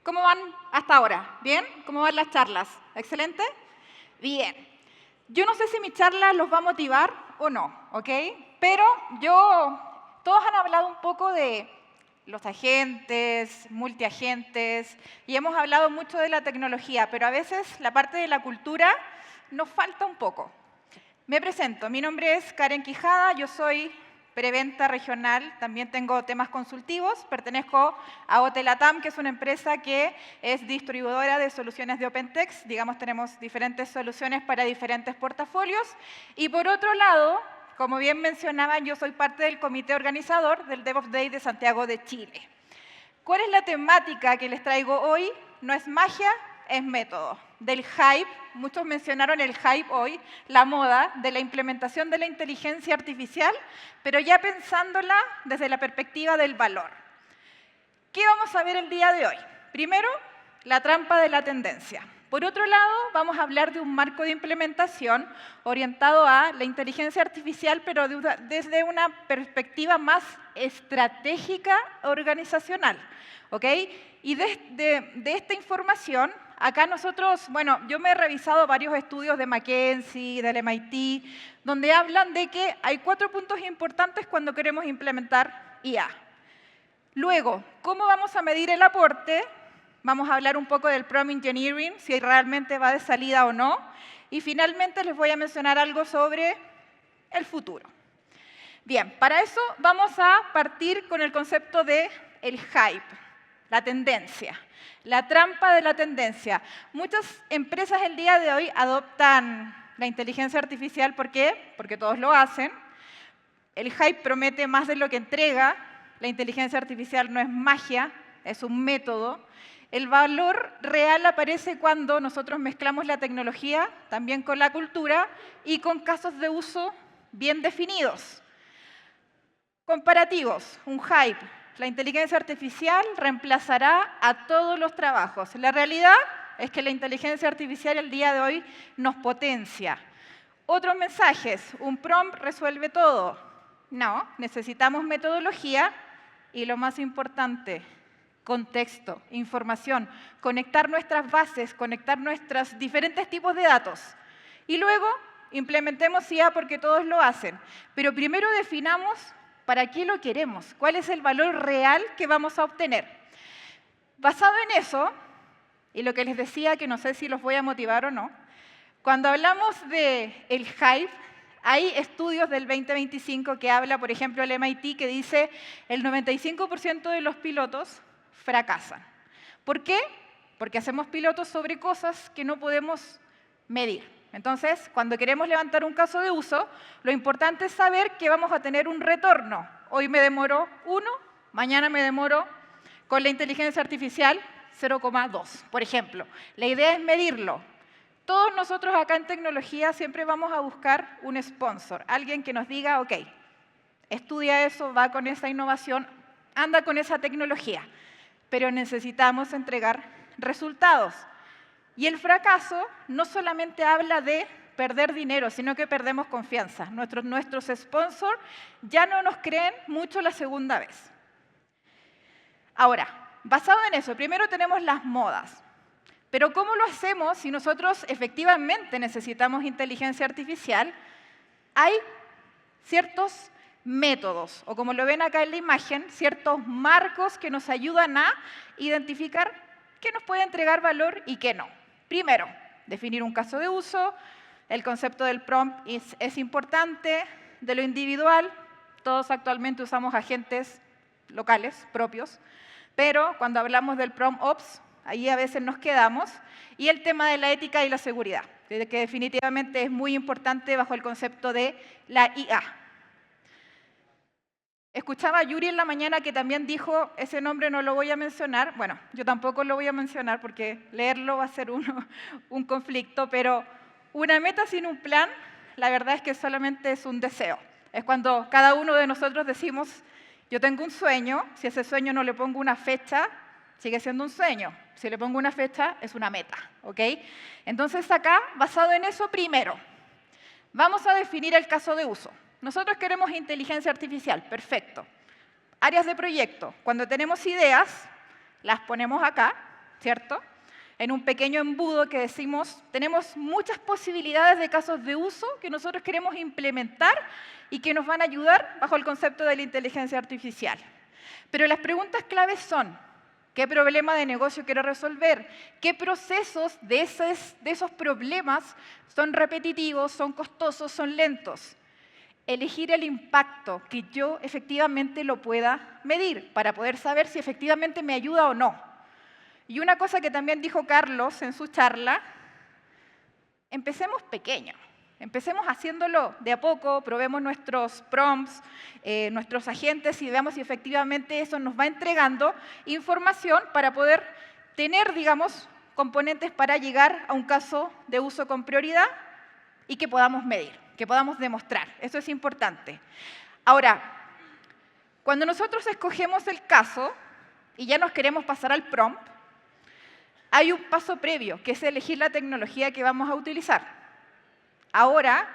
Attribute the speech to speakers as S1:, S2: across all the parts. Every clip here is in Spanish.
S1: ¿Cómo van hasta ahora? ¿Bien? ¿Cómo van las charlas? ¿Excelente? Bien. Yo no sé si mi charla los va a motivar o no, ¿ok? Pero todos han hablado un poco de los agentes, multiagentes, y hemos hablado mucho de la tecnología, pero a veces la parte de la cultura nos falta un poco. Me presento, mi nombre es Karen Quijada, yo soy preventa regional, también tengo temas consultivos, pertenezco a OTE-LATAM, que es una empresa que es distribuidora de soluciones de OpenText, digamos tenemos diferentes soluciones para diferentes portafolios, y por otro lado, como bien mencionaban, yo soy parte del comité organizador del DevOps Day de Santiago de Chile. ¿Cuál es la temática que les traigo hoy? No es magia, es método. Del hype, muchos mencionaron el hype hoy, la moda de la implementación de la inteligencia artificial, pero ya pensándola desde la perspectiva del valor. ¿Qué vamos a ver el día de hoy? Primero, la trampa de la tendencia. Por otro lado, vamos a hablar de un marco de implementación orientado a la inteligencia artificial, pero desde una perspectiva más estratégica organizacional. ¿Ok? Y de esta información, acá nosotros, bueno, yo me he revisado varios estudios de McKinsey, del MIT, donde hablan de que hay 4 puntos importantes cuando queremos implementar IA. Luego, ¿cómo vamos a medir el aporte? Vamos a hablar un poco del prompt engineering, si realmente va de salida o no. Y finalmente les voy a mencionar algo sobre el futuro. Bien, para eso vamos a partir con el concepto de el hype, la tendencia, la trampa de la tendencia. Muchas empresas el día de hoy adoptan la inteligencia artificial. ¿Por qué? Porque todos lo hacen. El hype promete más de lo que entrega. La inteligencia artificial no es magia, es un método. El valor real aparece cuando nosotros mezclamos la tecnología también con la cultura y con casos de uso bien definidos. Comparativos, un hype. La inteligencia artificial reemplazará a todos los trabajos. La realidad es que la inteligencia artificial el día de hoy nos potencia. Otros mensajes, un prompt resuelve todo. No, necesitamos metodología y lo más importante, contexto, información, conectar nuestras bases, conectar nuestros diferentes tipos de datos. Y luego implementemos IA porque todos lo hacen. Pero primero definamos para qué lo queremos, cuál es el valor real que vamos a obtener. Basado en eso, y lo que les decía, que no sé si los voy a motivar o no, cuando hablamos del hype, hay estudios del 2025 que habla, por ejemplo, el MIT, que dice el 95% de los pilotos fracasan. ¿Por qué? Porque hacemos pilotos sobre cosas que no podemos medir. Entonces, cuando queremos levantar un caso de uso, lo importante es saber que vamos a tener un retorno. Hoy me demoró 1, mañana me demoro con la inteligencia artificial 0,2, por ejemplo. La idea es medirlo. Todos nosotros acá en tecnología siempre vamos a buscar un sponsor, alguien que nos diga, ok, estudia eso, va con esa innovación, anda con esa tecnología, pero necesitamos entregar resultados. Y el fracaso no solamente habla de perder dinero, sino que perdemos confianza. Nuestros sponsors ya no nos creen mucho la segunda vez. Ahora, basado en eso, primero tenemos las modas. Pero ¿cómo lo hacemos si nosotros efectivamente necesitamos inteligencia artificial? Hay ciertos métodos, o como lo ven acá en la imagen, ciertos marcos que nos ayudan a identificar qué nos puede entregar valor y qué no. Primero, definir un caso de uso. El concepto del prompt es importante. De lo individual, todos actualmente usamos agentes locales, propios, pero cuando hablamos del prompt ops, ahí a veces nos quedamos. Y el tema de la ética y la seguridad, que definitivamente es muy importante bajo el concepto de la IA. Escuchaba a Yuri en la mañana que también dijo, ese nombre no lo voy a mencionar. Bueno, yo tampoco lo voy a mencionar porque leerlo va a ser un conflicto, pero una meta sin un plan, la verdad es que solamente es un deseo. Es cuando cada uno de nosotros decimos, yo tengo un sueño, si ese sueño no le pongo una fecha, sigue siendo un sueño. Si le pongo una fecha, es una meta. ¿Ok? Entonces acá, basado en eso, primero, vamos a definir el caso de uso. Nosotros queremos inteligencia artificial, perfecto. Áreas de proyecto. Cuando tenemos ideas, las ponemos acá, ¿cierto? En un pequeño embudo que decimos, tenemos muchas posibilidades de casos de uso que nosotros queremos implementar y que nos van a ayudar bajo el concepto de la inteligencia artificial. Pero las preguntas claves son, ¿qué problema de negocio quiero resolver? ¿Qué procesos de esos problemas son repetitivos, son costosos, son lentos? Elegir el impacto que yo efectivamente lo pueda medir para poder saber si efectivamente me ayuda o no. Y una cosa que también dijo Carlos en su charla, empecemos pequeño. Empecemos haciéndolo de a poco, probemos nuestros prompts, nuestros agentes y veamos si efectivamente eso nos va entregando información para poder tener, digamos, componentes para llegar a un caso de uso con prioridad y que podamos medir, que podamos demostrar. Eso es importante. Ahora, cuando nosotros escogemos el caso y ya nos queremos pasar al prompt, hay un paso previo, que es elegir la tecnología que vamos a utilizar. Ahora,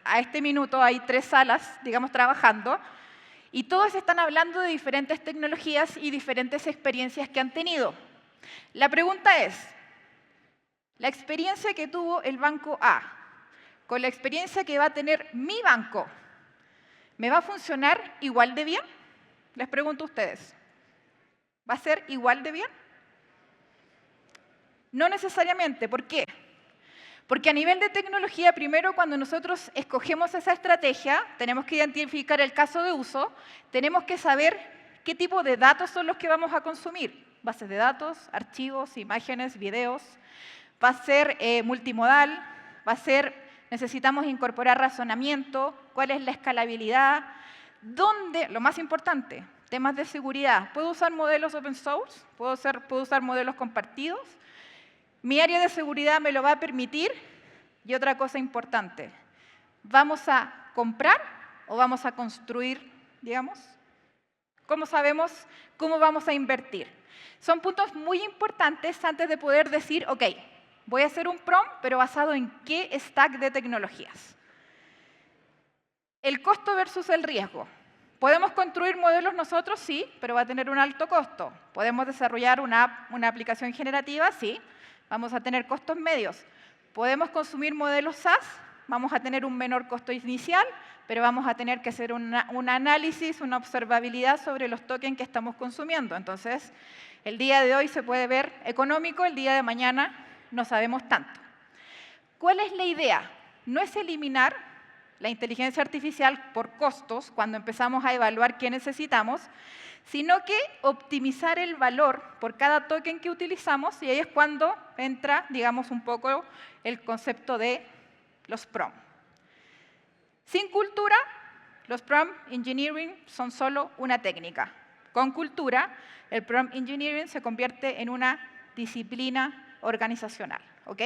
S1: a este minuto, hay 3 salas, digamos, trabajando, y todos están hablando de diferentes tecnologías y diferentes experiencias que han tenido. La pregunta es, la experiencia que tuvo el banco A con la experiencia que va a tener mi banco, ¿me va a funcionar igual de bien? Les pregunto a ustedes. ¿Va a ser igual de bien? No necesariamente. ¿Por qué? Porque a nivel de tecnología, primero, cuando nosotros escogemos esa estrategia, tenemos que identificar el caso de uso, tenemos que saber qué tipo de datos son los que vamos a consumir. Bases de datos, archivos, imágenes, videos. Va a ser multimodal, va a ser, necesitamos incorporar razonamiento, cuál es la escalabilidad, dónde, lo más importante, temas de seguridad. ¿Puedo usar modelos open source? ¿Puedo usar modelos compartidos? Mi área de seguridad me lo va a permitir. Y otra cosa importante, ¿vamos a comprar o vamos a construir, digamos? ¿Cómo sabemos cómo vamos a invertir? Son puntos muy importantes antes de poder decir, ok, voy a hacer un prompt, pero basado en qué stack de tecnologías. El costo versus el riesgo. ¿Podemos construir modelos nosotros? Sí, pero va a tener un alto costo. ¿Podemos desarrollar una aplicación generativa? Sí. Vamos a tener costos medios. ¿Podemos consumir modelos SaaS? Vamos a tener un menor costo inicial, pero vamos a tener que hacer un análisis, una observabilidad sobre los tokens que estamos consumiendo. Entonces, el día de hoy se puede ver económico, el día de mañana no sabemos tanto. ¿Cuál es la idea? No es eliminar la inteligencia artificial por costos cuando empezamos a evaluar qué necesitamos, sino que optimizar el valor por cada token que utilizamos, y ahí es cuando entra, digamos, un poco el concepto de los prompt. Sin cultura, los prompt engineering son solo una técnica. Con cultura, el prompt engineering se convierte en una disciplina organizacional, ¿ok?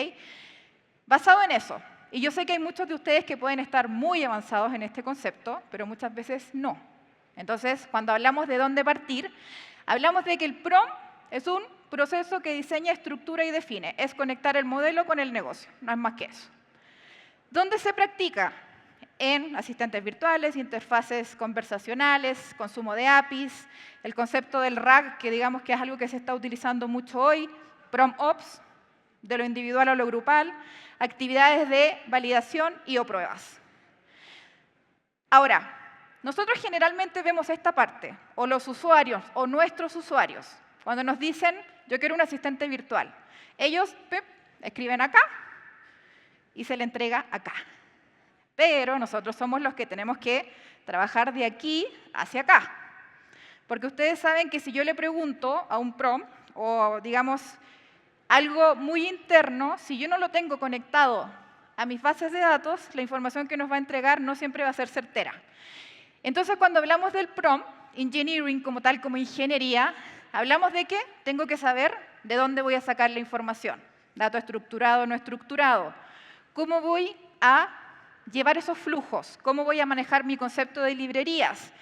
S1: Basado en eso, y yo sé que hay muchos de ustedes que pueden estar muy avanzados en este concepto, pero muchas veces no. Entonces, cuando hablamos de dónde partir, hablamos de que el prompt es un proceso que diseña, estructura y define. Es conectar el modelo con el negocio, no es más que eso. ¿Dónde se practica? En asistentes virtuales, interfaces conversacionales, consumo de APIs, el concepto del RAG, que digamos que es algo que se está utilizando mucho hoy, prompt ops, de lo individual a lo grupal, actividades de validación y o pruebas. Ahora, nosotros generalmente vemos esta parte, o los usuarios, o nuestros usuarios, cuando nos dicen, yo quiero un asistente virtual. Ellos escriben acá y se le entrega acá. Pero nosotros somos los que tenemos que trabajar de aquí hacia acá. Porque ustedes saben que si yo le pregunto a un prompt, o digamos, algo muy interno, si yo no lo tengo conectado a mis bases de datos, la información que nos va a entregar no siempre va a ser certera. Entonces, cuando hablamos del prompt engineering como tal, como ingeniería, hablamos de que tengo que saber de dónde voy a sacar la información. Dato estructurado o no estructurado. ¿Cómo voy a llevar esos flujos? ¿Cómo voy a manejar mi concepto de librerías?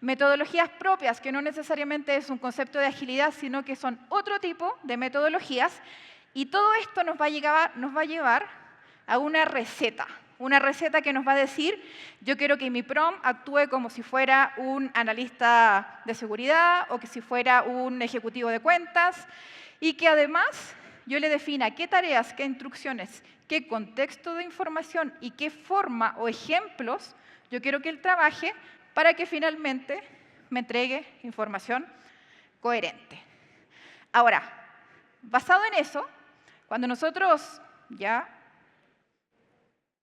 S1: Metodologías propias, que no necesariamente es un concepto de agilidad, sino que son otro tipo de metodologías. Y todo esto nos va a llevar a una receta. una receta que nos va a decir, yo quiero que mi prompt actúe como si fuera un analista de seguridad o que si fuera un ejecutivo de cuentas y que además yo le defina qué tareas, qué instrucciones, qué contexto de información y qué forma o ejemplos yo quiero que él trabaje para que finalmente me entregue información coherente. Ahora, basado en eso, cuando nosotros ya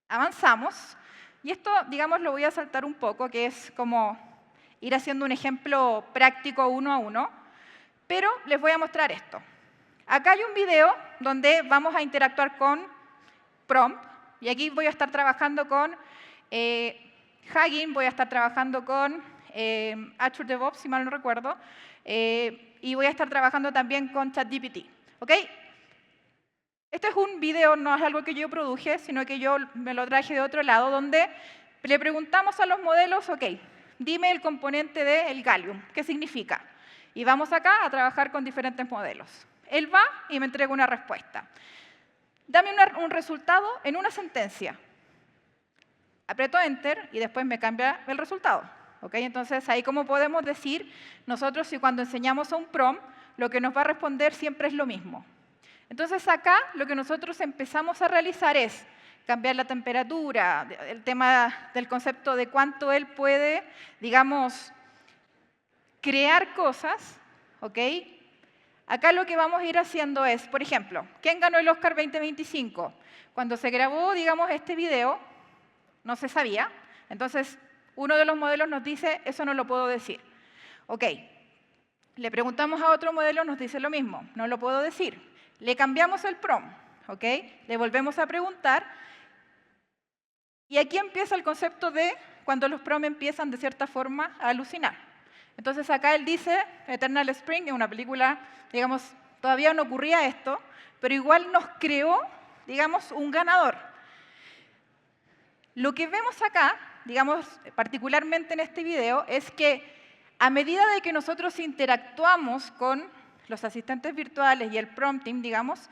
S1: avanzamos, y esto, digamos, lo voy a saltar un poco, que es como ir haciendo un ejemplo práctico uno a uno, pero les voy a mostrar esto. Acá hay un video donde vamos a interactuar con prompt, y aquí voy a estar trabajando con Hugging, voy a estar trabajando con Azure DevOps, si mal no recuerdo, y voy a estar trabajando también con ChatGPT. ¿Ok? Este es un video, no es algo que yo produje, sino que yo me lo traje de otro lado, donde le preguntamos a los modelos, ok, dime el componente del Gallium, ¿qué significa? Y vamos acá a trabajar con diferentes modelos. Él va y me entrega una respuesta. Dame un resultado en una sentencia. Aprieto Enter y después me cambia el resultado. ¿Okay? Entonces, ahí como podemos decir, nosotros si cuando enseñamos a un prompt, lo que nos va a responder siempre es lo mismo. Entonces, acá lo que nosotros empezamos a realizar es cambiar la temperatura, el tema del concepto de cuánto él puede, digamos, crear cosas, ¿ok? Acá lo que vamos a ir haciendo es, por ejemplo, ¿quién ganó el Oscar 2025? Cuando se grabó, digamos, este video, no se sabía. Entonces, uno de los modelos nos dice, eso no lo puedo decir. Ok, le preguntamos a otro modelo, nos dice lo mismo, no lo puedo decir. Le cambiamos el prompt, ¿ok? Le volvemos a preguntar. Y aquí empieza el concepto de cuando los prompts empiezan de cierta forma a alucinar. Entonces acá él dice, Eternal Spring, en una película, digamos, todavía no ocurría esto, pero igual nos creó, digamos, un ganador. Lo que vemos acá, digamos, particularmente en este video, es que a medida de que nosotros interactuamos con los asistentes virtuales y el prompting, digamos,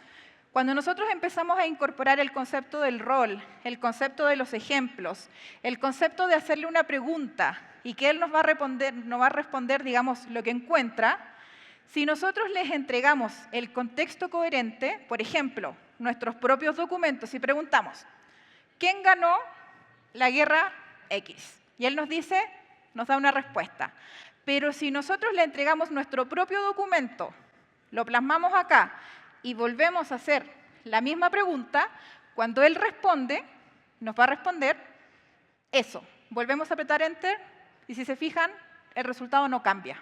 S1: cuando nosotros empezamos a incorporar el concepto del rol, el concepto de los ejemplos, el concepto de hacerle una pregunta y que él nos va a responder, digamos, lo que encuentra, si nosotros les entregamos el contexto coherente, por ejemplo, nuestros propios documentos y preguntamos, ¿quién ganó la guerra X? Y él nos dice, nos da una respuesta. Pero si nosotros le entregamos nuestro propio documento, lo plasmamos acá y volvemos a hacer la misma pregunta, cuando él responde, nos va a responder eso. Volvemos a apretar Enter y si se fijan, el resultado no cambia.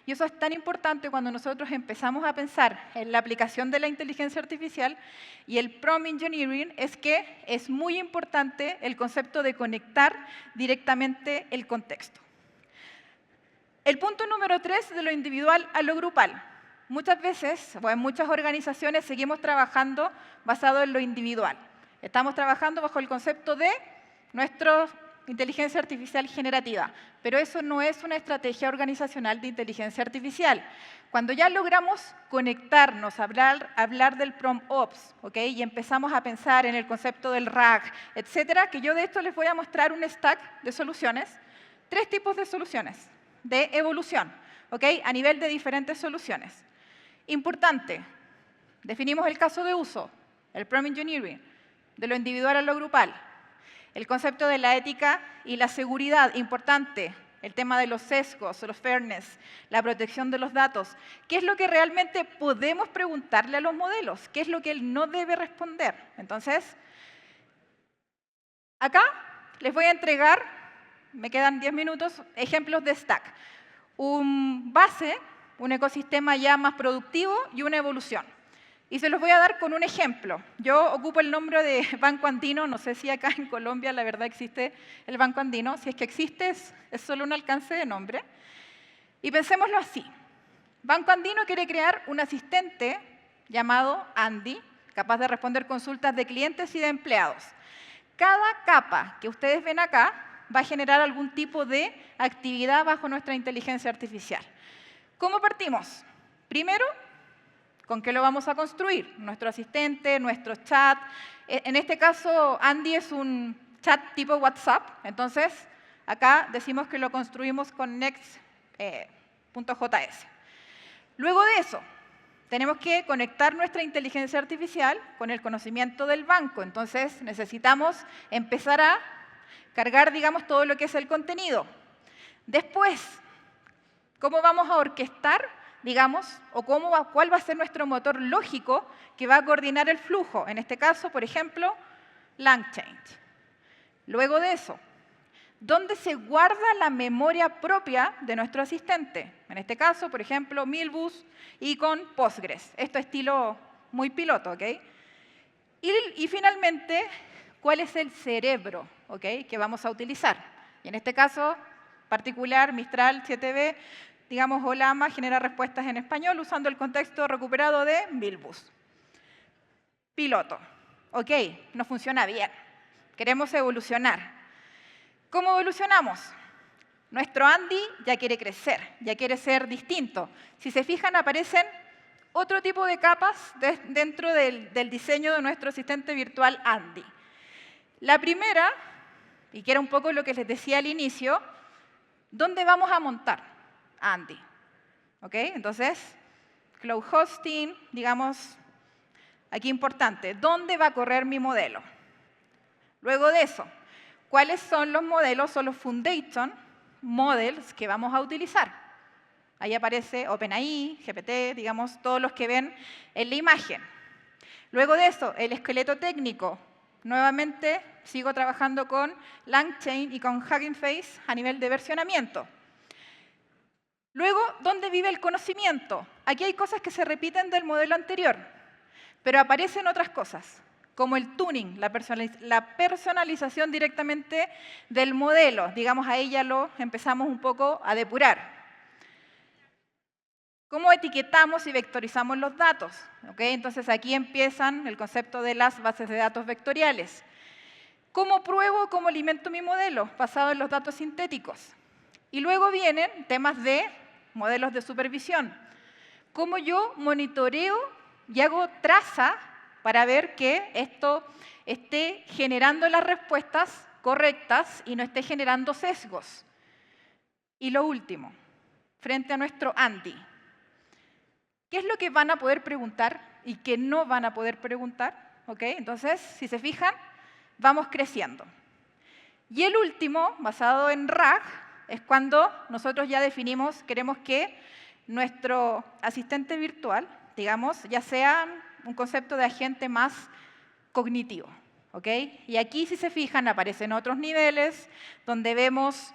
S1: Y eso es tan importante cuando nosotros empezamos a pensar en la aplicación de la inteligencia artificial y el prompt engineering, es que es muy importante el concepto de conectar directamente el contexto. El punto número 3, de lo individual a lo grupal. Muchas veces, o en muchas organizaciones, seguimos trabajando basado en lo individual. Estamos trabajando bajo el concepto de nuestra inteligencia artificial generativa, pero eso no es una estrategia organizacional de inteligencia artificial. Cuando ya logramos conectarnos, hablar del prompt ops, ¿okay? Y empezamos a pensar en el concepto del RAG, etcétera, que yo de esto les voy a mostrar un stack de soluciones, 3 tipos de soluciones de evolución, ¿okay? A nivel de diferentes soluciones. Importante, definimos el caso de uso, el prompt engineering, de lo individual a lo grupal. El concepto de la ética y la seguridad, importante. El tema de los sesgos, los fairness, la protección de los datos. ¿Qué es lo que realmente podemos preguntarle a los modelos? ¿Qué es lo que él no debe responder? Entonces, acá les voy a entregar, me quedan 10 minutos, ejemplos de stack. Un base, un ecosistema ya más productivo y una evolución. Y se los voy a dar con un ejemplo. Yo ocupo el nombre de Banco Andino, no sé si acá en Colombia la verdad existe el Banco Andino. Si es que existe, es solo un alcance de nombre. Y pensémoslo así. Banco Andino quiere crear un asistente llamado Andy, capaz de responder consultas de clientes y de empleados. Cada capa que ustedes ven acá va a generar algún tipo de actividad bajo nuestra inteligencia artificial. ¿Cómo partimos? Primero, ¿con qué lo vamos a construir? Nuestro asistente, nuestro chat. En este caso, Andy es un chat tipo WhatsApp. Entonces, acá decimos que lo construimos con next.js. Luego de eso, tenemos que conectar nuestra inteligencia artificial con el conocimiento del banco. Entonces, necesitamos empezar a cargar, digamos, todo lo que es el contenido. Después, ¿cómo vamos a orquestar, digamos, o cuál va a ser nuestro motor lógico que va a coordinar el flujo? En este caso, por ejemplo, LangChain. Luego de eso, ¿dónde se guarda la memoria propia de nuestro asistente? En este caso, por ejemplo, Milbus y con Postgres. Esto estilo muy piloto, ¿ok? Y finalmente, ¿cuál es el cerebro, ¿ok?, que vamos a utilizar? Y en este caso particular, Mistral 7B, digamos, o Llama genera respuestas en español usando el contexto recuperado de Milbus. Piloto. Ok, no funciona bien. Queremos evolucionar. ¿Cómo evolucionamos? Nuestro Andy ya quiere crecer, ya quiere ser distinto. Si se fijan, aparecen otro tipo de capas dentro del diseño de nuestro asistente virtual Andy. La primera, y que era un poco lo que les decía al inicio, ¿dónde vamos a montar Andy? ¿Ok? Entonces, Cloud Hosting, digamos, aquí importante, ¿dónde va a correr mi modelo? Luego de eso, ¿cuáles son los modelos o los foundation models que vamos a utilizar? Ahí aparece OpenAI, GPT, digamos, todos los que ven en la imagen. Luego de eso, el esqueleto técnico. Nuevamente, sigo trabajando con LangChain y con Hugging Face a nivel de versionamiento. Luego, ¿dónde vive el conocimiento? Aquí hay cosas que se repiten del modelo anterior, pero aparecen otras cosas, como el tuning, la personalización directamente del modelo. Digamos, ahí ya lo empezamos un poco a depurar. ¿Cómo etiquetamos y vectorizamos los datos? ¿Okay? Entonces, aquí empiezan el concepto de las bases de datos vectoriales. ¿Cómo pruebo, cómo alimento mi modelo? Basado en los datos sintéticos. Y luego vienen temas de modelos de supervisión. ¿Cómo yo monitoreo y hago traza para ver que esto esté generando las respuestas correctas y no esté generando sesgos? Y lo último, frente a nuestro Andy, ¿qué es lo que van a poder preguntar y qué no van a poder preguntar? ¿Okay? Entonces, si se fijan, vamos creciendo. Y el último, basado en RAG, es cuando nosotros ya definimos, queremos que nuestro asistente virtual, digamos, ya sea un concepto de agente más cognitivo. ¿Okay? Y aquí, si se fijan, aparecen otros niveles donde vemos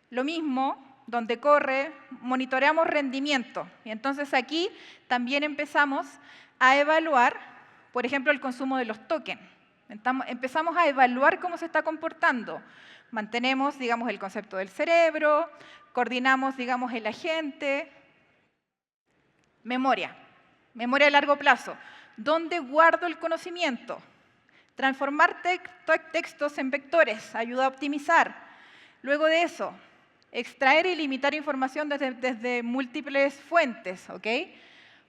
S1: lo mismo, donde corre, monitoreamos rendimiento. Y entonces aquí también empezamos a evaluar, por ejemplo, el consumo de los tokens. Empezamos a evaluar cómo se está comportando. Mantenemos, digamos, el concepto del cerebro, coordinamos, digamos, el agente. Memoria a largo plazo. ¿Dónde guardo el conocimiento? Transformar textos en vectores ayuda a optimizar. Luego de eso, extraer y limitar información desde múltiples fuentes, ¿ok?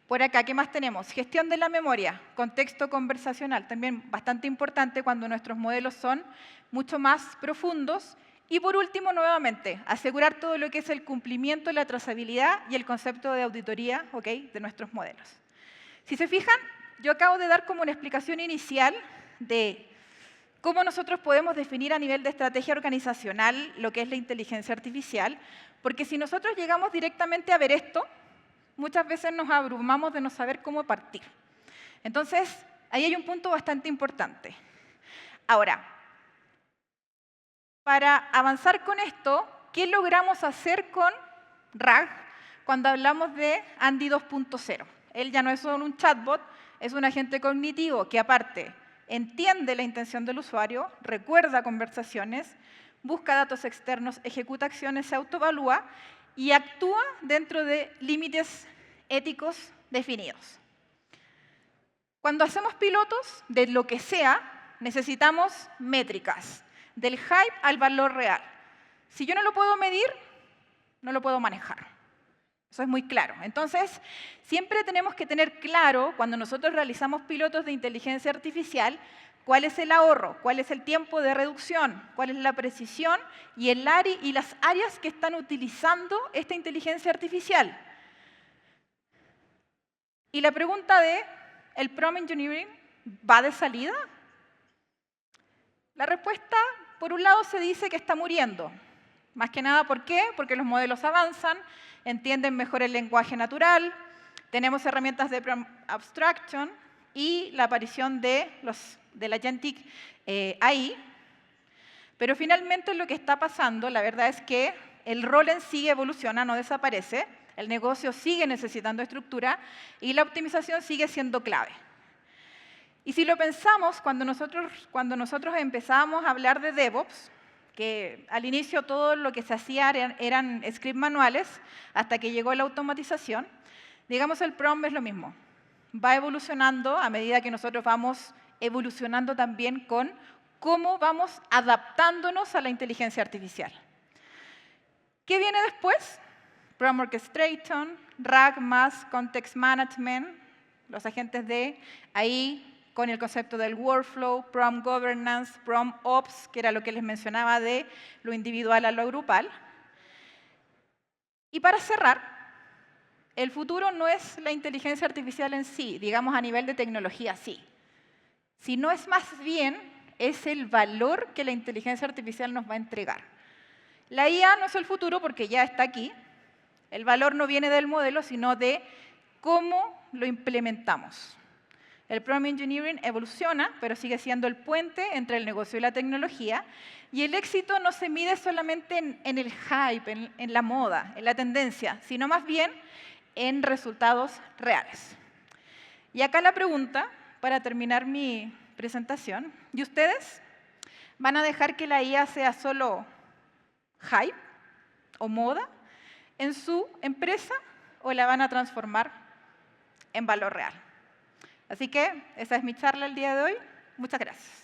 S1: Por acá, ¿qué más tenemos? Gestión de la memoria, contexto conversacional, también bastante importante cuando nuestros modelos son mucho más profundos. Y por último, nuevamente, asegurar todo lo que es el cumplimiento, la trazabilidad y el concepto de auditoría, ¿ok?, de nuestros modelos. Si se fijan, yo acabo de dar como una explicación inicial de cómo nosotros podemos definir a nivel de estrategia organizacional lo que es la inteligencia artificial, porque si nosotros llegamos directamente a ver esto, muchas veces nos abrumamos de no saber cómo partir. Entonces, ahí hay un punto bastante importante. Ahora, para avanzar con esto, ¿qué logramos hacer con RAG cuando hablamos de Andy 2.0? Él ya no es solo un chatbot, es un agente cognitivo que aparte entiende la intención del usuario, recuerda conversaciones, busca datos externos, ejecuta acciones, se autoevalúa y actúa dentro de límites éticos definidos. Cuando hacemos pilotos de lo que sea, necesitamos métricas, del hype al valor real. Si yo no lo puedo medir, no lo puedo manejar. Eso es muy claro. Entonces, siempre tenemos que tener claro, cuando nosotros realizamos pilotos de inteligencia artificial, ¿Cuál es el ahorro? ¿Cuál es el tiempo de reducción? ¿Cuál es la precisión y las áreas que están utilizando esta inteligencia artificial? Y la pregunta de, ¿el prompt engineering va de salida? La respuesta, por un lado, se dice que está muriendo. Más que nada, ¿por qué? Porque los modelos avanzan, entienden mejor el lenguaje natural, tenemos herramientas de prompt abstraction y la aparición del agentic AI. Pero finalmente lo que está pasando, la verdad es que el rol en sí evoluciona, no desaparece, el negocio sigue necesitando estructura y la optimización sigue siendo clave. Y si lo pensamos, cuando nosotros empezábamos a hablar de DevOps, que al inicio todo lo que se hacía eran scripts manuales, hasta que llegó la automatización, digamos el prompt es lo mismo. Va evolucionando a medida que nosotros vamos evolucionando también con cómo vamos adaptándonos a la inteligencia artificial. ¿Qué viene después? Prompt Orchestration, RAG más Context Management, los agentes de AI, con el concepto del workflow, prompt governance, prompt ops, que era lo que les mencionaba de lo individual a lo grupal. Y para cerrar, el futuro no es la inteligencia artificial en sí, digamos a nivel de tecnología, sí. Sino es más bien es el valor que la inteligencia artificial nos va a entregar. La IA no es el futuro porque ya está aquí. El valor no viene del modelo, sino de cómo lo implementamos. El prompt engineering evoluciona, pero sigue siendo el puente entre el negocio y la tecnología. Y el éxito no se mide solamente en el hype, en la moda, en la tendencia, sino más bien en resultados reales. Y acá la pregunta, para terminar mi presentación, ¿y ustedes van a dejar que la IA sea solo hype o moda en su empresa o la van a transformar en valor real? Así que esa es mi charla el día de hoy. Muchas gracias.